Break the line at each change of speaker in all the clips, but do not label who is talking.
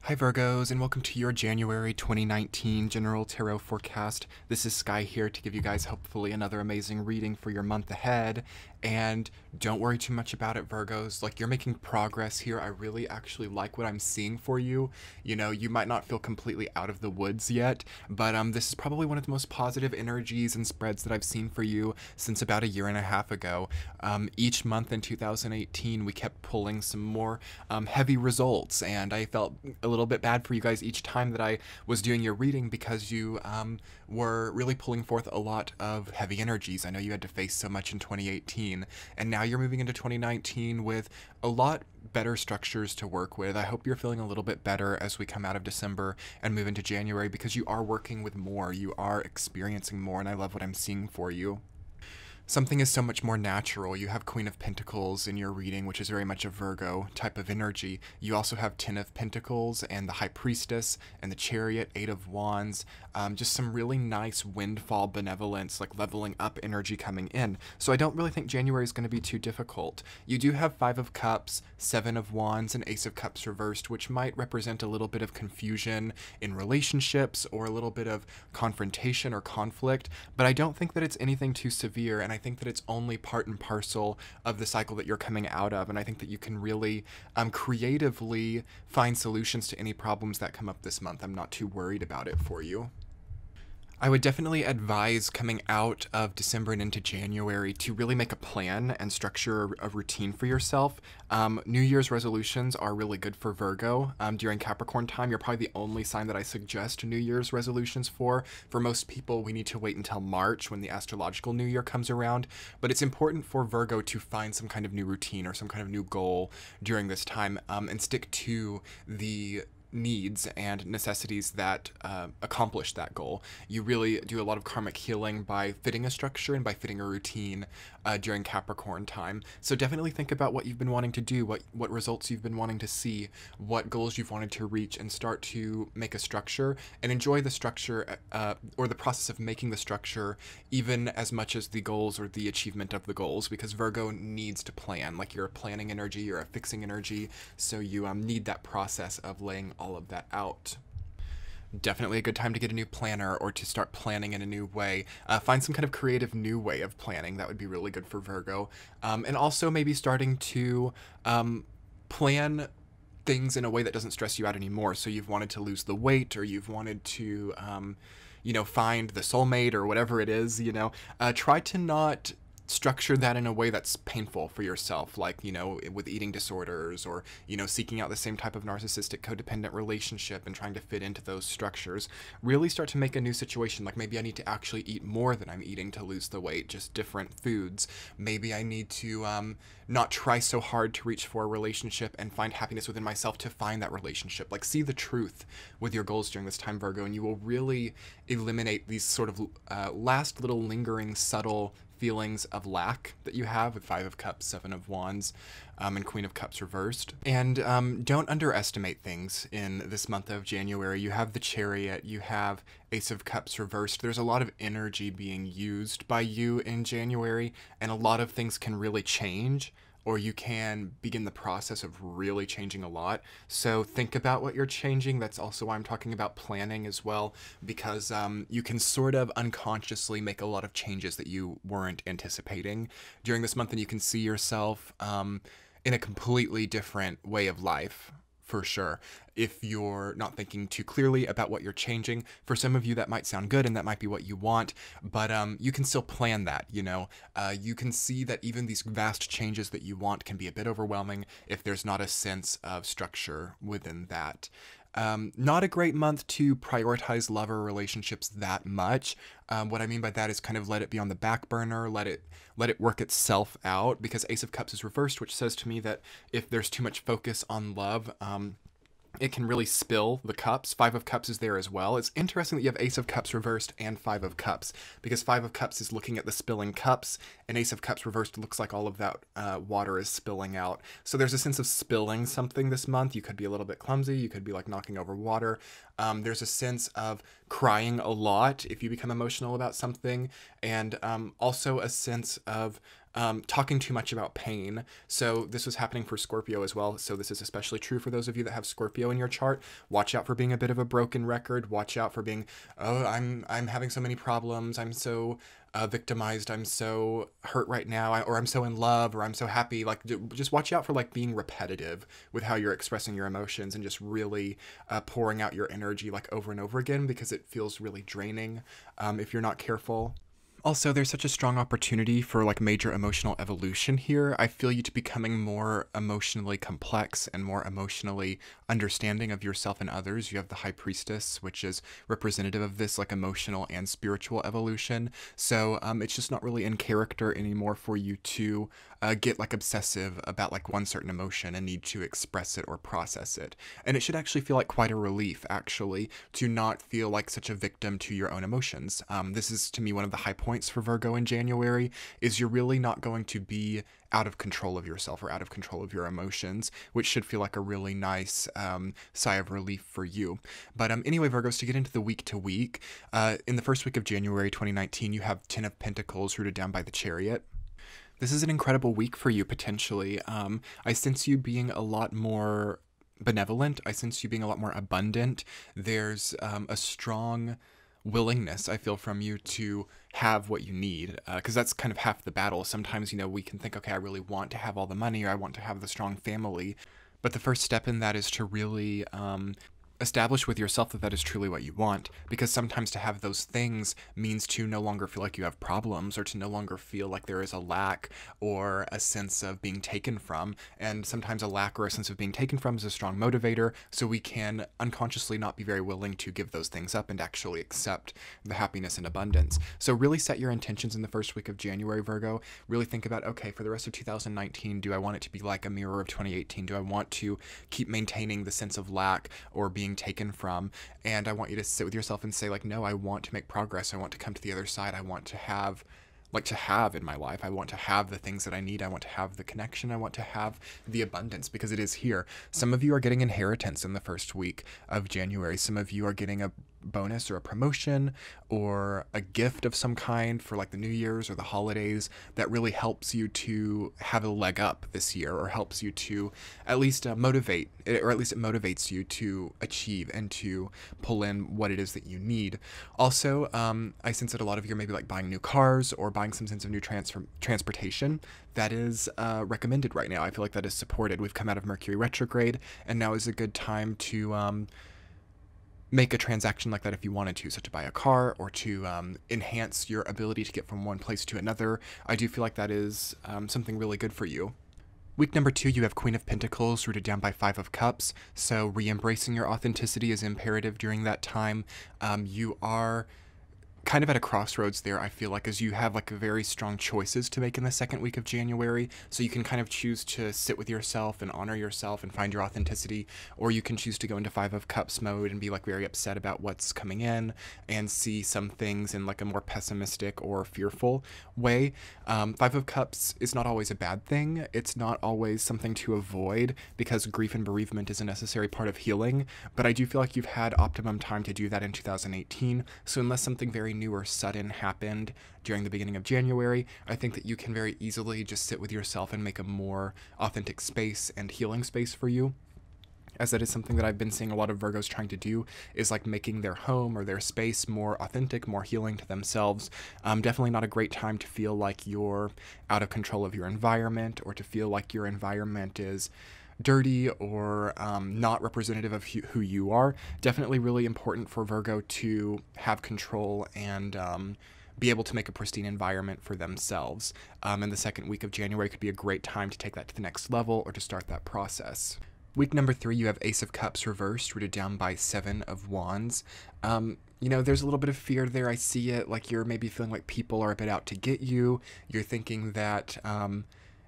Hi Virgos, and welcome to your January 2019 General Tarot Forecast. This is Sky here to give you guys hopefully another amazing reading for your month ahead. And don't worry too much about it, Virgos. Like, you're making progress here. I really actually like what I'm seeing for you. You know, you might not feel completely out of the woods yet, but this is probably one of the most positive energies and spreads that I've seen for you since about a year and a half ago. Each month in 2018, we kept pulling some more heavy results, and I felt a little bit bad for you guys each time that I was doing your reading because you were really pulling forth a lot of heavy energies. I know you had to face so much in 2018, and now you're moving into 2019 with a lot better structures to work with. I hope you're feeling a little bit better as we come out of December and move into January, because you are working with more, you are experiencing more, and I love what I'm seeing for you. Something is so much more natural. You have Queen of Pentacles in your reading, which is very much a Virgo type of energy. You also have Ten of Pentacles and the High Priestess and the Chariot, Eight of Wands. Just some really nice windfall benevolence, like leveling up energy coming in. So I don't really think January is going to be too difficult. You do have Five of Cups, Seven of Wands, and Ace of Cups reversed, which might represent a little bit of confusion in relationships or a little bit of confrontation or conflict, but I don't think that it's anything too severe, and I think that it's only part and parcel of the cycle that you're coming out of, and I think that you can really creatively find solutions to any problems that come up this month. I'm not too worried about it for you. I would definitely advise coming out of December and into January to really make a plan and structure a routine for yourself. New Year's resolutions are really good for Virgo. During Capricorn time, you're probably the only sign that I suggest New Year's resolutions for. For most people, we need to wait until March when the astrological New Year comes around. But it's important for Virgo to find some kind of new routine or some kind of new goal during this time, and stick to the needs and necessities that accomplish that goal. You really do a lot of karmic healing by fitting a structure and by fitting a routine during Capricorn time. So definitely think about what you've been wanting to do, what results you've been wanting to see, what goals you've wanted to reach, and start to make a structure and enjoy the structure or the process of making the structure even as much as the goals or the achievement of the goals, because Virgo needs to plan. Like, you're a planning energy, you're a fixing energy, so you need that process of laying all of that out. Definitely a good time to get a new planner or to start planning in a new way. Find some kind of creative new way of planning. That would be really good for Virgo. And also maybe starting to plan things in a way that doesn't stress you out anymore. So you've wanted to lose the weight, or you've wanted to, find the soulmate or whatever it is, try to not structure that in a way that's painful for yourself, like, with eating disorders, or, seeking out the same type of narcissistic codependent relationship and trying to fit into those structures. Really start to make a new situation, like maybe I need to actually eat more than I'm eating to lose the weight, just different foods. Maybe I need to not try so hard to reach for a relationship and find happiness within myself to find that relationship. Like, see the truth with your goals during this time, Virgo, and you will really eliminate these sort of last little lingering subtle feelings of lack that you have with Five of Cups, Seven of Wands, and Queen of Cups reversed. And don't underestimate things in this month of January. You have the Chariot, you have Ace of Cups reversed. There's a lot of energy being used by you in January, and a lot of things can really change, or you can begin the process of really changing a lot. So think about what you're changing. That's also why I'm talking about planning as well, because you can sort of unconsciously make a lot of changes that you weren't anticipating during this month, and you can see yourself in a completely different way of life, for sure, if you're not thinking too clearly about what you're changing. For some of you, that might sound good and that might be what you want, but you can still plan that, you can see that even these vast changes that you want can be a bit overwhelming if there's not a sense of structure within that. Not a great month to prioritize love or relationships that much. What I mean by that is kind of let it be on the back burner, let it work itself out, because Ace of Cups is reversed, which says to me that if there's too much focus on love, it can really spill the cups. Five of Cups is there as well. It's interesting that you have Ace of Cups reversed and Five of Cups, because Five of Cups is looking at the spilling cups, and Ace of Cups reversed looks like all of that water is spilling out. So there's a sense of spilling something this month. You could be a little bit clumsy. You could be like knocking over water. There's a sense of crying a lot if you become emotional about something, and also a sense of talking too much about pain. So this was happening for Scorpio as well. So this is especially true for those of you that have Scorpio in your chart. Watch out for being a bit of a broken record. Watch out for being, oh, I'm having so many problems. I'm so victimized. I'm so hurt right now, or I'm so in love, or I'm so happy. Like, just watch out for like being repetitive with how you're expressing your emotions, and just really pouring out your energy like over and over again, because it feels really draining if you're not careful. Also, there's such a strong opportunity for like major emotional evolution here. I feel you to becoming more emotionally complex and more emotionally understanding of yourself and others. You have the High Priestess, which is representative of this like emotional and spiritual evolution. So it's just not really in character anymore for you to get like obsessive about like one certain emotion and need to express it or process it. And it should actually feel like quite a relief, actually, to not feel like such a victim to your own emotions. This is, to me, one of the high points for Virgo in January, is you're really not going to be out of control of yourself or out of control of your emotions, which should feel like a really nice sigh of relief for you. But anyway, Virgos, to get into the week to week, in the first week of January 2019, you have 10 of Pentacles rooted down by the Chariot. This is an incredible week for you, potentially. I sense you being a lot more benevolent. I sense you being a lot more abundant. There's a strong willingness, I feel, from you to have what you need, because that's kind of half the battle. Sometimes, you know, we can think, okay, I really want to have all the money, or I want to have the strong family, but the first step in that is to really establish with yourself that that is truly what you want, because sometimes to have those things means to no longer feel like you have problems, or to no longer feel like there is a lack or a sense of being taken from. And sometimes a lack or a sense of being taken from is a strong motivator, so we can unconsciously not be very willing to give those things up and actually accept the happiness and abundance. So really set your intentions in the first week of January, Virgo. Really think about, okay, for the rest of 2019, do I want it to be like a mirror of 2018? Do I want to keep maintaining the sense of lack or being taken from? And I want you to sit with yourself and say, like, no, I want to make progress. I want to come to the other side. I want to have in my life. I want to have the things that I need. I want to have the connection. I want to have the abundance, because it is here. Some of you are getting inheritance in the first week of January. Some of you are getting a bonus or a promotion or a gift of some kind for like the New Year's or the holidays that really helps you to have a leg up this year, or helps you to at least motivate, or at least it motivates you to achieve and to pull in what it is that you need. Also, I sense that a lot of you are maybe like buying new cars or buying some sense of new transportation. That is recommended right now. I feel like that is supported. We've come out of Mercury retrograde, and now is a good time to make a transaction like that if you wanted to, so to buy a car or to enhance your ability to get from one place to another. I do feel like that is something really good for you. Week number 2, you have Queen of Pentacles rooted down by 5 of Cups, so re-embracing your authenticity is imperative during that time. You are kind of at a crossroads there, I feel like, as you have like very strong choices to make in the second week of January. So you can kind of choose to sit with yourself and honor yourself and find your authenticity, or you can choose to go into 5 of Cups mode and be like very upset about what's coming in and see some things in like a more pessimistic or fearful way. 5 of Cups is not always a bad thing. It's not always something to avoid, because grief and bereavement is a necessary part of healing, but I do feel like you've had optimum time to do that in 2018. So unless something very new or sudden happened during the beginning of January, I think that you can very easily just sit with yourself and make a more authentic space and healing space for you, as that is something that I've been seeing a lot of Virgos trying to do, is like making their home or their space more authentic, more healing to themselves. Definitely not a great time to feel like you're out of control of your environment, or to feel like your environment is dirty or not representative of who you are. Definitely really important for Virgo to have control and be able to make a pristine environment for themselves. And the second week of January could be a great time to take that to the next level, or to start that process. Week number 3, you have Ace of Cups reversed, rooted down by 7 of Wands. You know, there's a little bit of fear there. I see it, like you're maybe feeling like people are a bit out to get you. You're thinking that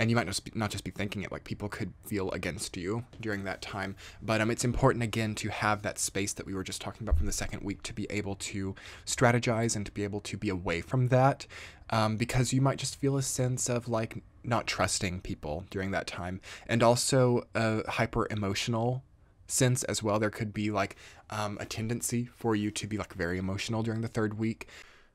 and you might not just be thinking it, like people could feel against you during that time. But it's important, again, to have that space that we were just talking about from the second week, to be able to strategize and to be able to be away from that, because you might just feel a sense of like not trusting people during that time. And also a hyper emotional sense as well. There could be like a tendency for you to be like very emotional during the third week.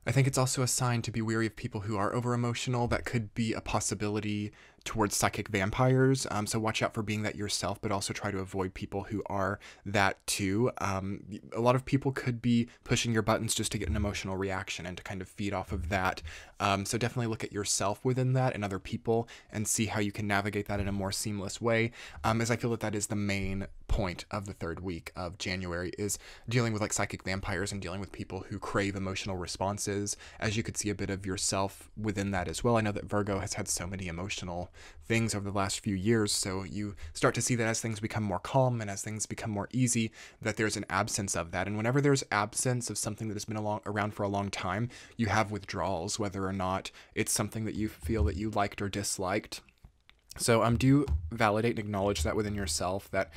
I think it's also a sign to be wary of people who are over emotional. That could be a possibility towards psychic vampires. So watch out for being that yourself, but also try to avoid people who are that too. A lot of people could be pushing your buttons just to get an emotional reaction and to kind of feed off of that. So definitely look at yourself within that and other people and see how you can navigate that in a more seamless way. As I feel that that is the main point of the third week of January, is dealing with like psychic vampires and dealing with people who crave emotional responses, as you could see a bit of yourself within that as well. I know that Virgo has had so many emotional things over the last few years, so you start to see that as things become more calm and as things become more easy, that there's an absence of that. And whenever there's absence of something that has been around for a long time, you have withdrawals, whether or not it's something that you feel that you liked or disliked. So do validate and acknowledge that within yourself, that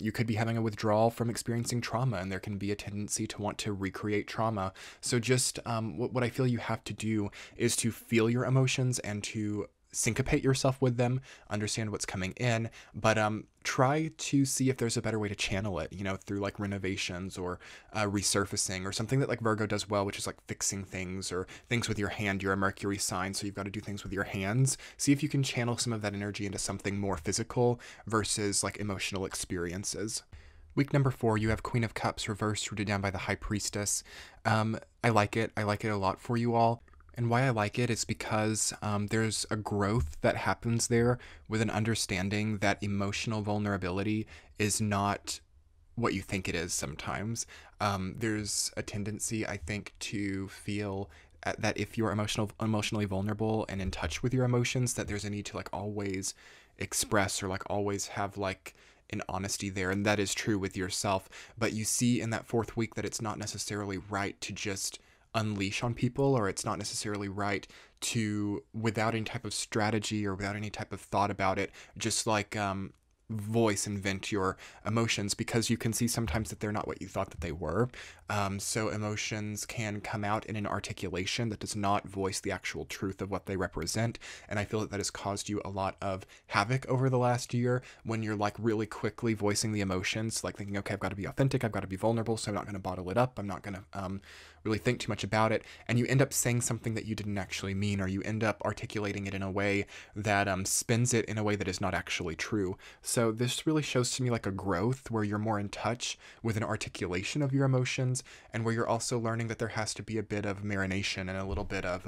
you could be having a withdrawal from experiencing trauma, and there can be a tendency to want to recreate trauma. So just what I feel you have to do is to feel your emotions and to syncopate yourself with them, understand what's coming in, but try to see if there's a better way to channel it, through like renovations or resurfacing, or something that like Virgo does well, which is like fixing things or things with your hand. You're a Mercury sign, so you've got to do things with your hands. See if you can channel some of that energy into something more physical versus like emotional experiences. Week number 4, you have Queen of Cups reversed, rooted down by the High Priestess. I like it. I like it a lot for you all. And why I like it is because there's a growth that happens there, with an understanding that emotional vulnerability is not what you think it is sometimes. There's a tendency, I think, to feel that if you're emotionally vulnerable and in touch with your emotions, that there's a need to like always express or like always have like an honesty there. And that is true with yourself. But you see in that 4th week that it's not necessarily right to just unleash on people, or it's not necessarily right to, without any type of strategy or without any type of thought about it, just like voice and vent your emotions, because you can see sometimes that they're not what you thought that they were. So emotions can come out in an articulation that does not voice the actual truth of what they represent. And I feel that that has caused you a lot of havoc over the last year, when you're like really quickly voicing the emotions, like thinking, okay, I've got to be authentic, I've got to be vulnerable, so I'm not going to bottle it up, I'm not going to really think too much about it. And you end up saying something that you didn't actually mean, or you end up articulating it in a way that spins it in a way that is not actually true. So this really shows to me like a growth where you're more in touch with an articulation of your emotions, and where you're also learning that there has to be a bit of marination and a little bit of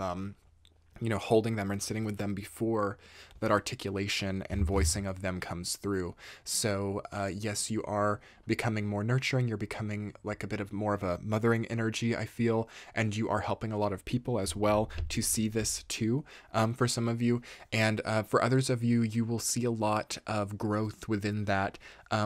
holding them and sitting with them before that articulation and voicing of them comes through. So yes, you are becoming more nurturing. You're becoming like a bit of more of a mothering energy, I feel, and you are helping a lot of people as well to see this too, for some of you. And for others of you, you will see a lot of growth within that,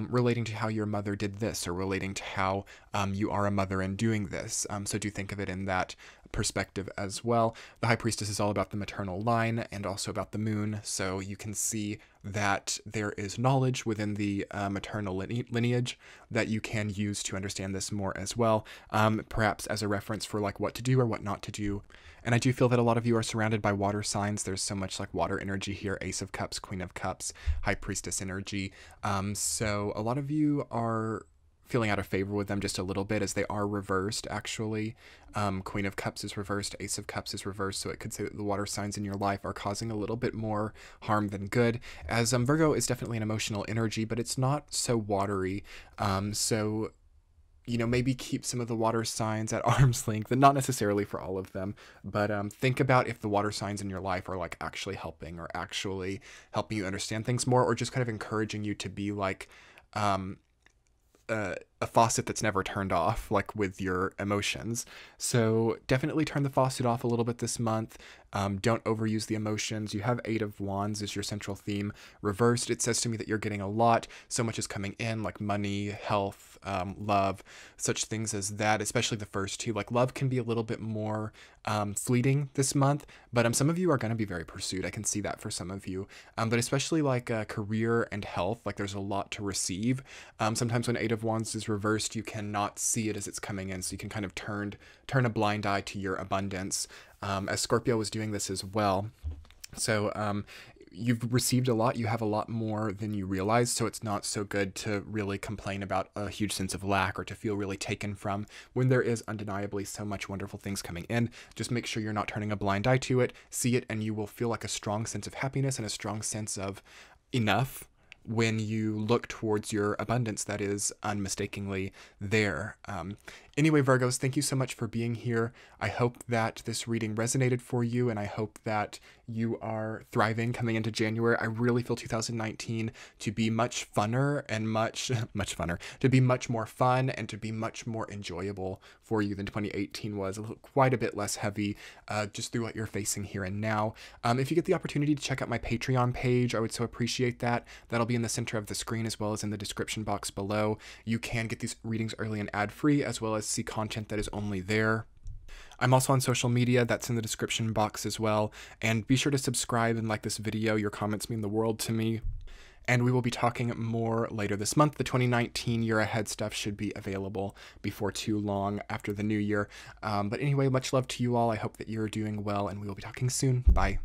relating to how your mother did this, or relating to how you are a mother and doing this. So do think of it in that perspective as well. The High Priestess is all about the maternal line and also about the moon, so you can see that there is knowledge within the maternal lineage that you can use to understand this more as well, perhaps as a reference for like what to do or what not to do. And I do feel that a lot of you are surrounded by water signs. There's so much like water energy here: Ace of Cups, Queen of Cups, High Priestess energy. So a lot of you are feeling out of favor with them just a little bit, as they are reversed actually. Queen of Cups is reversed, Ace of Cups is reversed, so it could say that the water signs in your life are causing a little bit more harm than good, as Virgo is definitely an emotional energy, but it's not so watery. So maybe keep some of the water signs at arm's length, and not necessarily for all of them, but think about if the water signs in your life are like actually helping, or actually helping you understand things more, or just kind of encouraging you to be like a faucet that's never turned off, like with your emotions. So definitely turn the faucet off a little bit this month. Don't overuse the emotions. You have 8 of Wands as your central theme reversed. It says to me that you're getting a lot. So much is coming in, like money, health, love, such things as that, especially the first 2. Like love can be a little bit more fleeting this month, but some of you are going to be very pursued. I can see that for some of you, but especially like career and health, like there's a lot to receive. Sometimes when 8 of Wands is reversed, you cannot see it as it's coming in, so you can kind of turn a blind eye to your abundance, as Scorpio was doing this as well. So you've received a lot, you have a lot more than you realize, so it's not so good to really complain about a huge sense of lack or to feel really taken from when there is undeniably so much wonderful things coming in. Just make sure you're not turning a blind eye to it, see it, and you will feel like a strong sense of happiness and a strong sense of enough when you look towards your abundance that is unmistakably there. Anyway, Virgos, thank you so much for being here. I hope that this reading resonated for you, and I hope that you are thriving coming into January. I really feel 2019 to be much funner and much funner, to be much more fun and to be much more enjoyable for you than 2018 was. Quite a bit less heavy just through what you're facing here and now. If you get the opportunity to check out my Patreon page, I would so appreciate that. That'll be in the center of the screen as well as in the description box below. You can get these readings early and ad-free, as well as see content that is only there. I'm also on social media, that's in the description box as well, and be sure to subscribe and like this video. Your comments mean the world to me. And we will be talking more later this month. The 2019 year ahead stuff should be available before too long after the new year. But anyway, much love to you all. I hope that you're doing well, and we will be talking soon. Bye.